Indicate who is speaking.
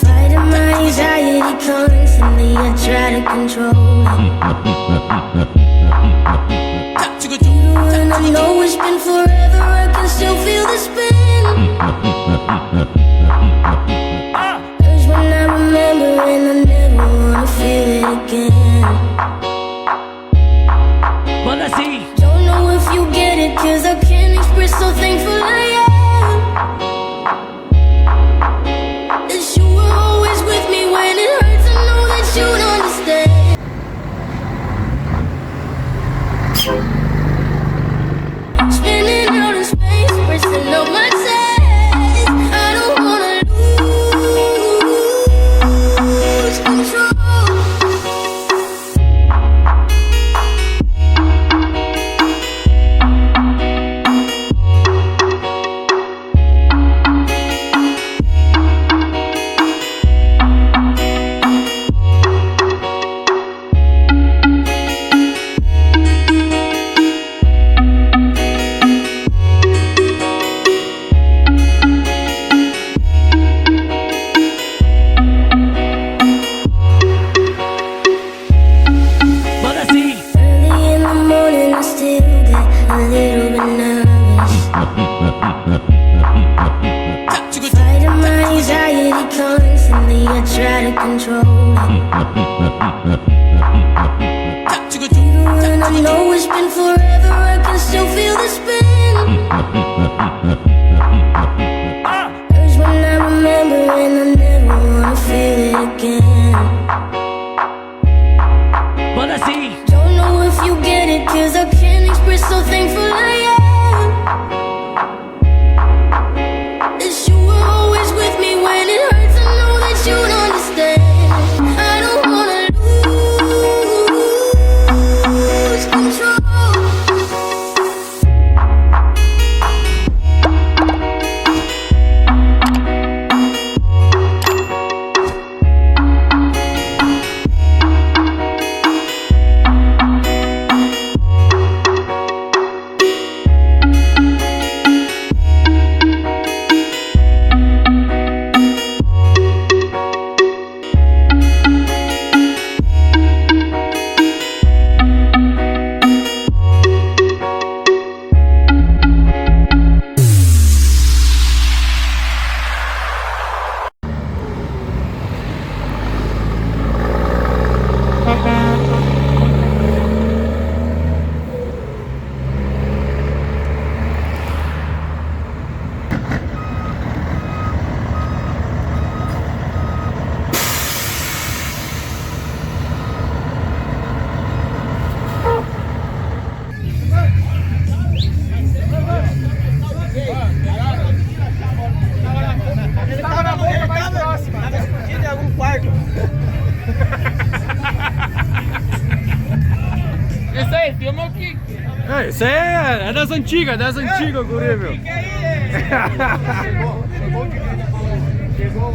Speaker 1: Fighting my anxiety constantly, I try to control it. Even when I know it's been forever, I can still feel the spin. Hurts when I remember and I never wanna feel it again.
Speaker 2: Manda assim.
Speaker 1: Don't know if you get it, cause I can't express how thankful I am that you were always with me when it hurts. I know that you'd understand. Spinning out in space, pressing up my chest. I don't wanna lose control.
Speaker 2: Manda assim.
Speaker 1: Early in the morning, I still get a little bit nervous. Fighting my anxiety constantly, I try to control it. Even when I know it's been forever, I can still feel the spin. Hurts when I remember and I never wanna feel it again.
Speaker 2: Manda assim.
Speaker 1: Don't know if you get it, cause I can't express how thankful I am that you were always with me when it hurts. I know that you'd understand. I don't wanna lose control.
Speaker 3: Esse aí, filma aqui.
Speaker 4: Isso aí é das antigas, guri, meu.
Speaker 3: Que é isso? Chegou.